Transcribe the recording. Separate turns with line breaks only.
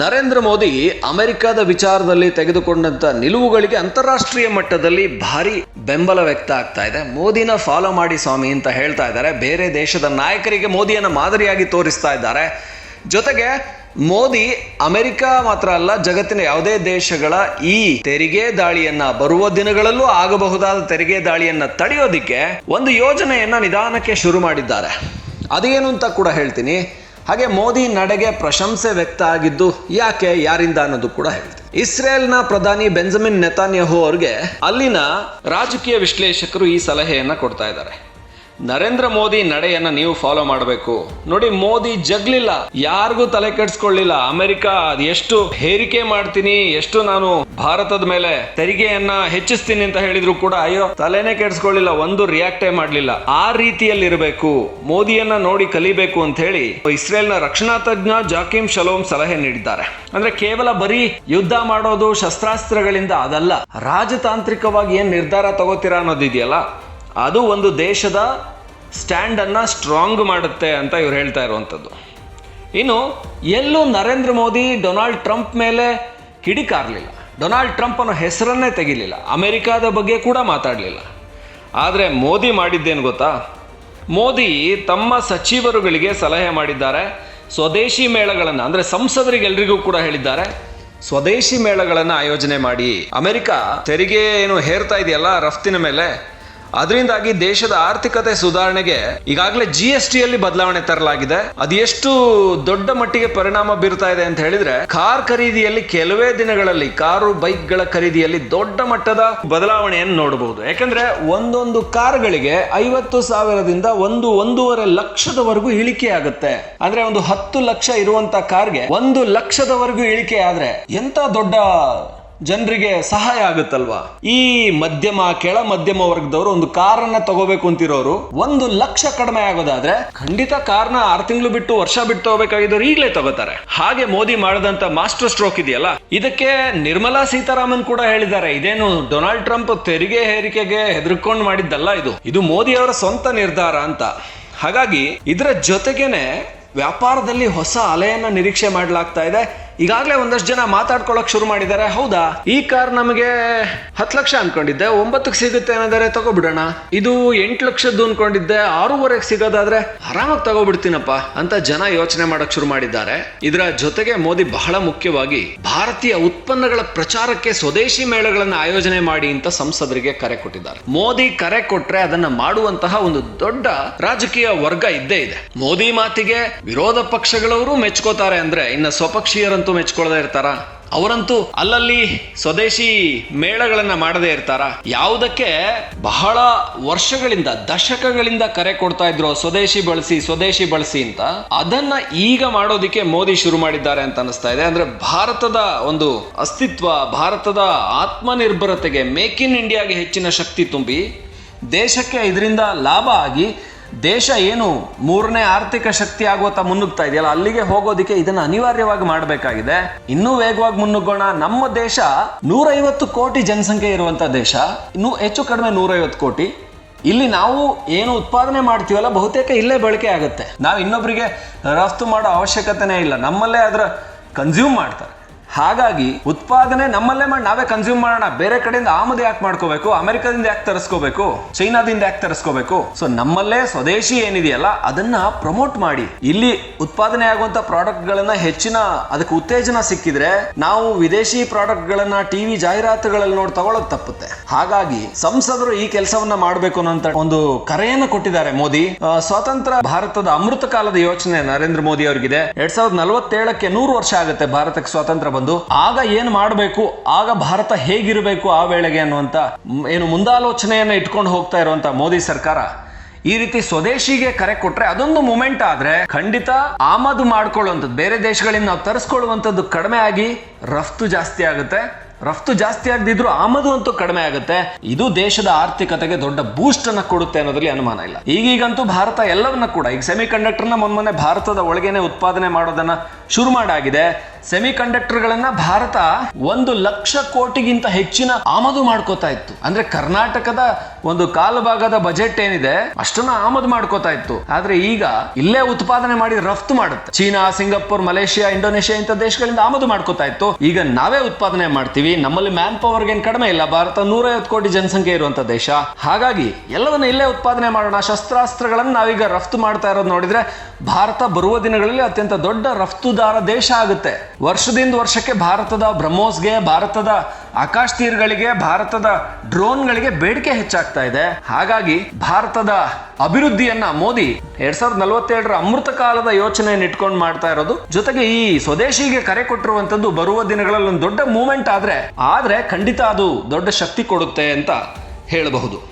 ನರೇಂದ್ರ ಮೋದಿ ಅಮೆರಿಕದ ವಿಚಾರದಲ್ಲಿ ತೆಗೆದುಕೊಂಡಂತ ನಿಲುವುಗಳಿಗೆ ಅಂತಾರಾಷ್ಟ್ರೀಯ ಮಟ್ಟದಲ್ಲಿ ಭಾರಿ ಬೆಂಬಲ ವ್ಯಕ್ತ ಆಗ್ತಾ ಇದೆ. ಮೋದಿನ ಫಾಲೋ ಮಾಡಿ ಸ್ವಾಮಿ ಅಂತ ಹೇಳ್ತಾ ಇದ್ದಾರೆ. ಬೇರೆ ದೇಶದ ನಾಯಕರಿಗೆ ಮೋದಿಯನ್ನ ಮಾದರಿಯಾಗಿ ತೋರಿಸ್ತಾ ಇದ್ದಾರೆ. ಜೊತೆಗೆ ಮೋದಿ ಅಮೆರಿಕ ಮಾತ್ರ ಅಲ್ಲ, ಜಗತ್ತಿನ ಯಾವುದೇ ದೇಶಗಳ ಈ ತೆರಿಗೆ ದಾಳಿಯನ್ನ, ಬರುವ ದಿನಗಳಲ್ಲೂ ಆಗಬಹುದಾದ ತೆರಿಗೆ ದಾಳಿಯನ್ನ ತಡೆಯೋದಿಕ್ಕೆ ಒಂದು ಯೋಜನೆಯನ್ನ ನಿಧಾನಕ್ಕೆ ಶುರು ಮಾಡಿದ್ದಾರೆ. ಅದೇನು ಅಂತ ಕೂಡ ಹೇಳ್ತೀನಿ. ಹಾಗೆ ಮೋದಿ ನಡೆಗೆ ಪ್ರಶಂಸೆ ವ್ಯಕ್ತ ಆಗಿದ್ದು ಯಾಕೆ, ಯಾರಿಂದ ಅನ್ನೋದು ಕೂಡ ಹೇಳ್ತೀನಿ. ಇಸ್ರೇಲ್ನ ಪ್ರಧಾನಿ ಬೆಂಜಮಿನ್ ನೆತಾನ್ಯಾಹು ಅವ್ರಿಗೆ ಅಲ್ಲಿನ ರಾಜಕೀಯ ವಿಶ್ಲೇಷಕರು ಈ ಸಲಹೆಯನ್ನ ಕೊಡ್ತಾ ಇದ್ದಾರೆ. ನರೇಂದ್ರ ಮೋದಿ ನಡೆಯನ್ನ ನೀವು ಫಾಲೋ ಮಾಡಬೇಕು. ನೋಡಿ, ಮೋದಿ ಜಗ್ಲಿಲ್ಲ, ಯಾರಿಗೂ ತಲೆ ಕೆಡಿಸ್ಕೊಳ್ಳಿಲ್ಲ. ಅಮೆರಿಕ ಎಷ್ಟು ಹೇರಿಕೆ ಮಾಡ್ತೀನಿ, ಎಷ್ಟು ನಾನು ಭಾರತದ ಮೇಲೆ ತೆರಿಗೆಯನ್ನ ಹೆಚ್ಚಿಸ್ತೀನಿ ಅಂತ ಹೇಳಿದ್ರು ಕೂಡ ಅಯ್ಯೋ ತಲೆನೇ ಕೆಡಿಸ್ಕೊಳ್ಳಿಲ್ಲ, ಒಂದು ರಿಯಾಕ್ಟೇ ಮಾಡ್ಲಿಲ್ಲ. ಆ ರೀತಿಯಲ್ಲಿ ಇರಬೇಕು, ಮೋದಿಯನ್ನ ನೋಡಿ ಕಲಿಬೇಕು ಅಂತ ಹೇಳಿ ಇಸ್ರೇಲ್ನ ರಕ್ಷಣಾ ತಜ್ಞ ಜಾಕಿಮ್ ಶಲೋಮ್ ಸಲಹೆ ನೀಡಿದ್ದಾರೆ. ಅಂದ್ರೆ ಕೇವಲ ಬರೀ ಯುದ್ಧ ಮಾಡೋದು ಶಸ್ತ್ರಾಸ್ತ್ರಗಳಿಂದ ಅದಲ್ಲ, ರಾಜತಾಂತ್ರಿಕವಾಗಿ ಏನ್ ನಿರ್ಧಾರ ತಗೋತೀರಾ ಅನ್ನೋದಿದೆಯಲ್ಲ, ಅದು ಒಂದು ದೇಶದ ಸ್ಟ್ಯಾಂಡ್ ಅನ್ನ ಸ್ಟ್ರಾಂಗ್ ಮಾಡುತ್ತೆ ಅಂತ ಇವ್ರು ಹೇಳ್ತಾ ಇರುವಂಥದ್ದು. ಇನ್ನು ಎಲ್ಲೂ ನರೇಂದ್ರ ಮೋದಿ ಡೊನಾಲ್ಡ್ ಟ್ರಂಪ್ ಮೇಲೆ ಕಿಡಿಕಾರಲಿಲ್ಲ, ಡೊನಾಲ್ಡ್ ಟ್ರಂಪ್ ಅನ್ನೋ ಹೆಸರನ್ನೇ ತೆಗಿಲಿಲ್ಲ, ಅಮೆರಿಕಾದ ಬಗ್ಗೆ ಕೂಡ ಮಾತಾಡಲಿಲ್ಲ. ಆದರೆ ಮೋದಿ ಮಾಡಿದ್ದೇನು ಗೊತ್ತಾ? ಮೋದಿ ತಮ್ಮ ಸಚಿವರುಗಳಿಗೆ ಸಲಹೆ ಮಾಡಿದ್ದಾರೆ. ಸ್ವದೇಶಿ ಮೇಳಗಳನ್ನು, ಅಂದರೆ ಸಂಸದರಿಗೆಲ್ರಿಗೂ ಕೂಡ ಹೇಳಿದ್ದಾರೆ, ಸ್ವದೇಶಿ ಮೇಳಗಳನ್ನು ಆಯೋಜನೆ ಮಾಡಿ. ಅಮೆರಿಕ ತೆರಿಗೆ ಏನು ಹೇರ್ತಾ ಇದೆಯಲ್ಲ ರಫ್ತಿನ ಮೇಲೆ, ಅದರಿಂದಾಗಿ ದೇಶದ ಆರ್ಥಿಕತೆ ಸುಧಾರಣೆಗೆ ಈಗಾಗಲೇ GST ಯಲ್ಲಿ ಬದಲಾವಣೆ ತರಲಾಗಿದೆ. ಅದು ಎಷ್ಟು ದೊಡ್ಡ ಮಟ್ಟಿಗೆ ಪರಿಣಾಮ ಬೀರ್ತಾ ಇದೆ ಅಂತ ಹೇಳಿದ್ರೆ, ಕಾರ್ ಖರೀದಿಯಲ್ಲಿ ಕೆಲವೇ ದಿನಗಳಲ್ಲಿ ಕಾರು ಬೈಕ್ಗಳ ಖರೀದಿಯಲ್ಲಿ ದೊಡ್ಡ ಮಟ್ಟದ ಬದಲಾವಣೆಯನ್ನು ನೋಡಬಹುದು. ಯಾಕಂದ್ರೆ ಒಂದೊಂದು ಕಾರುಗಳಿಗೆ 50,000ದಿಂದ 1.5 ಲಕ್ಷದವರೆಗೂ ಇಳಿಕೆ ಆಗುತ್ತೆ. ಅಂದ್ರೆ ಒಂದು 10 ಲಕ್ಷ ಇರುವಂತ ಕಾರ್ಗೆ 1 ಲಕ್ಷದವರೆಗೂ ಇಳಿಕೆ ಆದ್ರೆ ಎಂತ ದೊಡ್ಡ ಜನರಿಗೆ ಸಹಾಯ ಆಗುತ್ತಲ್ವಾ. ಈ ಮಧ್ಯಮ ಕೆಳ ಮಧ್ಯಮ ವರ್ಗದವರು ಒಂದು ಕಾರನ್ನ ತಗೋಬೇಕು ಅಂತಿರೋರು 1 ಲಕ್ಷ ಕಡಿಮೆ ಆಗೋದಾದ್ರೆ ಖಂಡಿತ ಕಾರ್ನ 6 ತಿಂಗಳು ಬಿಟ್ಟು ವರ್ಷ ಬಿಟ್ಟು ತಗೋಬೇಕಾಗಿದ್ದವ್ರು ಈಗಲೇ ತಗೋತಾರೆ. ಹಾಗೆ ಮೋದಿ ಮಾಡದಂತ ಮಾಸ್ಟರ್ ಸ್ಟ್ರೋಕ್ ಇದೆಯಲ್ಲ, ಇದಕ್ಕೆ ನಿರ್ಮಲಾ ಸೀತಾರಾಮನ್ ಕೂಡ ಹೇಳಿದ್ದಾರೆ, ಇದೇನು ಡೊನಾಲ್ಡ್ ಟ್ರಂಪ್ ತೆರಿಗೆ ಹೇರಿಕೆಗೆ ಹೆದರ್ಕೊಂಡು ಮಾಡಿದ್ದಲ್ಲ, ಇದು ಮೋದಿ ಅವರ ಸ್ವಂತ ನಿರ್ಧಾರ ಅಂತ. ಹಾಗಾಗಿ ಇದರ ಜೊತೆಗೇನೆ ವ್ಯಾಪಾರದಲ್ಲಿ ಹೊಸ ಅಲೆಯನ್ನ ನಿರೀಕ್ಷೆ ಮಾಡಲಾಗ್ತಾ ಇದೆ. ಈಗಾಗಲೇ ಒಂದಷ್ಟು ಜನ ಮಾತಾಡ್ಕೊಳ್ಳೋಕೆ ಶುರು ಮಾಡಿದ್ದಾರೆ. ಹೌದಾ, ಈ ಕಾರ್ ನಮಗೆ 10 ಲಕ್ಷ ಅನ್ಕೊಂಡಿದ್ದೆ, 9ಕ್ಕೆ ಸಿಗುತ್ತೆ ಅನ್ನೋದಾರೆ ತಗೋಬಿಡೋಣ, ಇದು 8 ಲಕ್ಷದ್ದು ಅನ್ಕೊಂಡಿದ್ದೆ 6.5ಗೆ ಸಿಗೋದಾದ್ರೆ ಆರಾಮಾಗಿ ತಗೋಬಿಡ್ತೀನಪ್ಪ ಅಂತ ಜನ ಯೋಚನೆ ಮಾಡಕ್ ಶುರು ಮಾಡಿದ್ದಾರೆ. ಇದರ ಜೊತೆಗೆ ಮೋದಿ ಬಹಳ ಮುಖ್ಯವಾಗಿ ಭಾರತೀಯ ಉತ್ಪನ್ನಗಳ ಪ್ರಚಾರಕ್ಕೆ ಸ್ವದೇಶಿ ಮೇಳಗಳನ್ನ ಆಯೋಜನೆ ಮಾಡಿ ಅಂತ ಸಂಸದರಿಗೆ ಕರೆ ಕೊಟ್ಟಿದ್ದಾರೆ. ಮೋದಿ ಕರೆ ಕೊಟ್ರೆ ಅದನ್ನ ಮಾಡುವಂತಹ ಒಂದು ದೊಡ್ಡ ರಾಜಕೀಯ ವರ್ಗ ಇದ್ದೇ ಇದೆ. ಮೋದಿ ಮಾತಿಗೆ ವಿರೋಧ ಪಕ್ಷಗಳವರು ಮೆಚ್ಕೋತಾರೆ ಅಂದ್ರೆ ಇನ್ನು ಸ್ವಪಕ್ಷೀಯರಂತೂ ಮೆಚ್ಕೊಳ್ಳದೆ ಇರ್ತಾರ? ಅವರಂತೂ ಅಲ್ಲಲ್ಲಿ ಸ್ವದೇಶಿ ಮೇಳಗಳನ್ನ ಮಾಡದೇ ಇರ್ತಾರ? ಯಾವುದಕ್ಕೆ ಬಹಳ ವರ್ಷಗಳಿಂದ ದಶಕಗಳಿಂದ ಕರೆ ಕೊಡ್ತಾ ಇದ್ರು ಸ್ವದೇಶಿ ಬಳಸಿ ಅಂತ, ಅದನ್ನ ಈಗ ಮಾಡೋದಿಕ್ಕೆ ಮೋದಿ ಶುರು ಮಾಡಿದ್ದಾರೆ ಅಂತ ಅನಿಸ್ತಾ ಇದೆ. ಅಂದ್ರೆ ಭಾರತದ ಒಂದು ಅಸ್ತಿತ್ವ, ಭಾರತದ ಆತ್ಮನಿರ್ಭರತೆಗೆ, ಮೇಕ್ ಇನ್ ಇಂಡಿಯಾಗೆ ಹೆಚ್ಚಿನ ಶಕ್ತಿ ತುಂಬಿ ದೇಶಕ್ಕೆ ಇದರಿಂದ ಲಾಭ ಆಗಿ ದೇಶ ಏನು 3ನೇ ಆರ್ಥಿಕ ಶಕ್ತಿ ಆಗುತ್ತಾ ಮುನ್ನುಗ್ತಾ ಇದೆಯಲ್ಲ, ಅಲ್ಲಿಗೆ ಹೋಗೋದಿಕ್ಕೆ ಇದನ್ನ ಅನಿವಾರ್ಯವಾಗಿ ಮಾಡಬೇಕಾಗಿದೆ. ಇನ್ನೂ ವೇಗವಾಗಿ ಮುನ್ನುಗ್ಗೋಣ. ನಮ್ಮ ದೇಶ 150 ಕೋಟಿ ಜನಸಂಖ್ಯೆ ಇರುವಂತ ದೇಶ, ಇನ್ನೂ ಹೆಚ್ಚು ಕಡಿಮೆ 150 ಕೋಟಿ. ಇಲ್ಲಿ ನಾವು ಏನು ಉತ್ಪಾದನೆ ಮಾಡ್ತೀವಲ್ಲ ಬಹುತೇಕ ಇಲ್ಲೇ ಬಳಕೆ ಆಗುತ್ತೆ. ನಾವು ಇನ್ನೊಬ್ಬರಿಗೆ ರಫ್ತು ಮಾಡೋ ಅವಶ್ಯಕತೆನೇ ಇಲ್ಲ, ನಮ್ಮಲ್ಲೇ ಅದರ ಕನ್ಸ್ಯೂಮ್ ಮಾಡ್ತಾರೆ. ಹಾಗಾಗಿ ಉತ್ಪಾದನೆ ನಮ್ಮಲ್ಲೇ ಮಾಡಿ ನಾವೇ ಕನ್ಸ್ಯೂಮ್ ಮಾಡೋಣ. ಬೇರೆ ಕಡೆಯಿಂದ ಆಮದು ಯಾಕೆ ಮಾಡ್ಕೋಬೇಕು? ಅಮೆರಿಕದಿಂದ ಯಾಕೆ ತರಿಸ್ಕೋಬೇಕು? ಚೈನಾದಿಂದ ಯಾಕೆ ತರಿಸ್ಕೋಬೇಕು? ಸೊ ನಮ್ಮಲ್ಲೇ ಸ್ವದೇಶಿ ಏನಿದೆಯಲ್ಲ ಅದನ್ನ ಪ್ರಮೋಟ್ ಮಾಡಿ. ಇಲ್ಲಿ ಉತ್ಪಾದನೆ ಆಗುವಂತ ಪ್ರಾಡಕ್ಟ್ ಗಳನ್ನ ಹೆಚ್ಚಿನ ಅದಕ್ಕೆ ಉತ್ತೇಜನ ಸಿಕ್ಕಿದ್ರೆ ನಾವು ವಿದೇಶಿ ಪ್ರಾಡಕ್ಟ್ ಗಳನ್ನ ಟಿವಿ ಜಾಹೀರಾತುಗಳಲ್ಲಿ ನೋಡಿ ತಗೊಳ್ಳೋದು ತಪ್ಪುತ್ತೆ. ಹಾಗಾಗಿ ಸಂಸದರು ಈ ಕೆಲಸವನ್ನ ಮಾಡಬೇಕು ಅನ್ನೋ ಒಂದು ಕರೆಯನ್ನು ಕೊಟ್ಟಿದ್ದಾರೆ ಮೋದಿ. ಸ್ವತಂತ್ರ ಭಾರತದ ಅಮೃತ ಕಾಲದ ಯೋಚನೆ ನರೇಂದ್ರ ಮೋದಿ ಅವರಿಗಿದೆ. 2047ಕ್ಕೆ 100 ವರ್ಷ ಆಗುತ್ತೆ ಭಾರತಕ್ಕೆ ಸ್ವಾತಂತ್ರ್ಯ ಬಂದು. ಆಗ ಏನ್ ಮಾಡಬೇಕು, ಆಗ ಭಾರತ ಹೇಗಿರಬೇಕು ಆ ವೇಳೆಗೆ ಅನ್ನುವಂತ ಏನು ಮುಂದಾಲೋಚನೆಯನ್ನ ಇಟ್ಕೊಂಡು ಹೋಗ್ತಾ ಇರುವಂತ ಮೋದಿ ಸರ್ಕಾರ ಈ ರೀತಿ ಸ್ವದೇಶಿಗೆ ಕರೆ ಕೊಟ್ರೆ ಅದೊಂದು ಮೂಮೆಂಟ್ ಆದ್ರೆ ಖಂಡಿತ ಆಮದು ಮಾಡ್ಕೊಳ್ಳುವಂಥದ್ದು, ಬೇರೆ ದೇಶಗಳಿಂದ ನಾವು ತರಿಸ್ಕೊಳ್ಳುವಂಥದ್ದು ಕಡಿಮೆ ಆಗಿ ರಫ್ತು ಜಾಸ್ತಿ ಆಗುತ್ತೆ. ರಫ್ತು ಜಾಸ್ತಿ ಆಗದಿದ್ರು ಆಮದು ಅಂತೂ ಕಡಿಮೆ ಆಗುತ್ತೆ. ಇದು ದೇಶದ ಆರ್ಥಿಕತೆಗೆ ದೊಡ್ಡ ಬೂಸ್ಟ್ ಅನ್ನ ಕೊಡುತ್ತೆ ಅನ್ನೋದ್ರಲ್ಲಿ ಅನುಮಾನ ಇಲ್ಲ. ಈಗಂತೂ ಭಾರತ ಎಲ್ಲವನ್ನ ಕೂಡ, ಈಗ ಸೆಮಿ ಕಂಡಕ್ಟರ್ನ ಮೊನ್ನೆ ಭಾರತದ ಒಳಗೇನೆ ಉತ್ಪಾದನೆ ಮಾಡೋದನ್ನ ಶುರು ಮಾಡಾಗಿದೆ. ಸೆಮಿ ಕಂಡಕ್ಟರ್ಗಳನ್ನ ಭಾರತ 1,00,000 ಕೋಟಿಗಿಂತ ಹೆಚ್ಚಿನ ಆಮದು ಮಾಡ್ಕೋತಾ ಇತ್ತು. ಅಂದ್ರೆ ಕರ್ನಾಟಕದ ಒಂದು ಕಾಲು ಭಾಗದ ಬಜೆಟ್ ಏನಿದೆ ಅಷ್ಟನ್ನ ಆಮದು ಮಾಡ್ಕೋತಾ ಇತ್ತು. ಆದ್ರೆ ಈಗ ಇಲ್ಲೇ ಉತ್ಪಾದನೆ ಮಾಡಿ ರಫ್ತು ಮಾಡುತ್ತೆ. ಚೀನಾ, ಸಿಂಗಾಪುರ್, ಮಲೇಷಿಯಾ, ಇಂಡೋನೇಷಿಯಾ ಇಂಥ ದೇಶಗಳಿಂದ ಆಮದು ಮಾಡ್ಕೋತಾ ಇತ್ತು. ಈಗ ನಾವೇ ಉತ್ಪಾದನೆ ಮಾಡ್ತೀವಿ. ನಮ್ಮಲ್ಲಿ ಮ್ಯಾನ್ ಪವರ್ ಏನ್ ಕಡಿಮೆ ಇಲ್ಲ. ಭಾರತ 150 ಕೋಟಿ ಜನಸಂಖ್ಯೆ ಇರುವಂತ ದೇಶ. ಹಾಗಾಗಿ ಎಲ್ಲವನ್ನ ಇಲ್ಲೇ ಉತ್ಪಾದನೆ ಮಾಡೋಣ. ಶಸ್ತ್ರಾಸ್ತ್ರಗಳನ್ನು ನಾವೀಗ ರಫ್ತು ಮಾಡ್ತಾ ಇರೋದು ನೋಡಿದ್ರೆ ಭಾರತ ಬರುವ ದಿನಗಳಲ್ಲಿ ಅತ್ಯಂತ ದೊಡ್ಡ ರಫ್ತುದಾರ ದೇಶ ಆಗುತ್ತೆ. ವರ್ಷದಿಂದ ವರ್ಷಕ್ಕೆ ಭಾರತದ ಬ್ರಹ್ಮೋಸ್ಗೆ, ಭಾರತದ ಆಕಾಶ ತೀರ್ಗಳಿಗೆ, ಭಾರತದ ಡ್ರೋನ್ಗಳಿಗೆ ಬೇಡಿಕೆ ಹೆಚ್ಚಾಗ್ತಾ ಇದೆ. ಹಾಗಾಗಿ ಭಾರತದ ಅಭಿವೃದ್ಧಿಯನ್ನ ಮೋದಿ 2047ರ ಅಮೃತ ಕಾಲದ ಯೋಚನೆಯನ್ನು ಇಟ್ಕೊಂಡು ಮಾಡ್ತಾ ಇರೋದು. ಜೊತೆಗೆ ಈ ಸ್ವದೇಶಿಗೆ ಕರೆ ಕೊಟ್ಟಿರುವಂತದ್ದು ಬರುವ ದಿನಗಳಲ್ಲಿ ಒಂದು ದೊಡ್ಡ ಮೂವ್ಮೆಂಟ್ ಆದ್ರೆ ಖಂಡಿತ ಅದು ದೊಡ್ಡ ಶಕ್ತಿ ಕೊಡುತ್ತೆ ಅಂತ ಹೇಳಬಹುದು.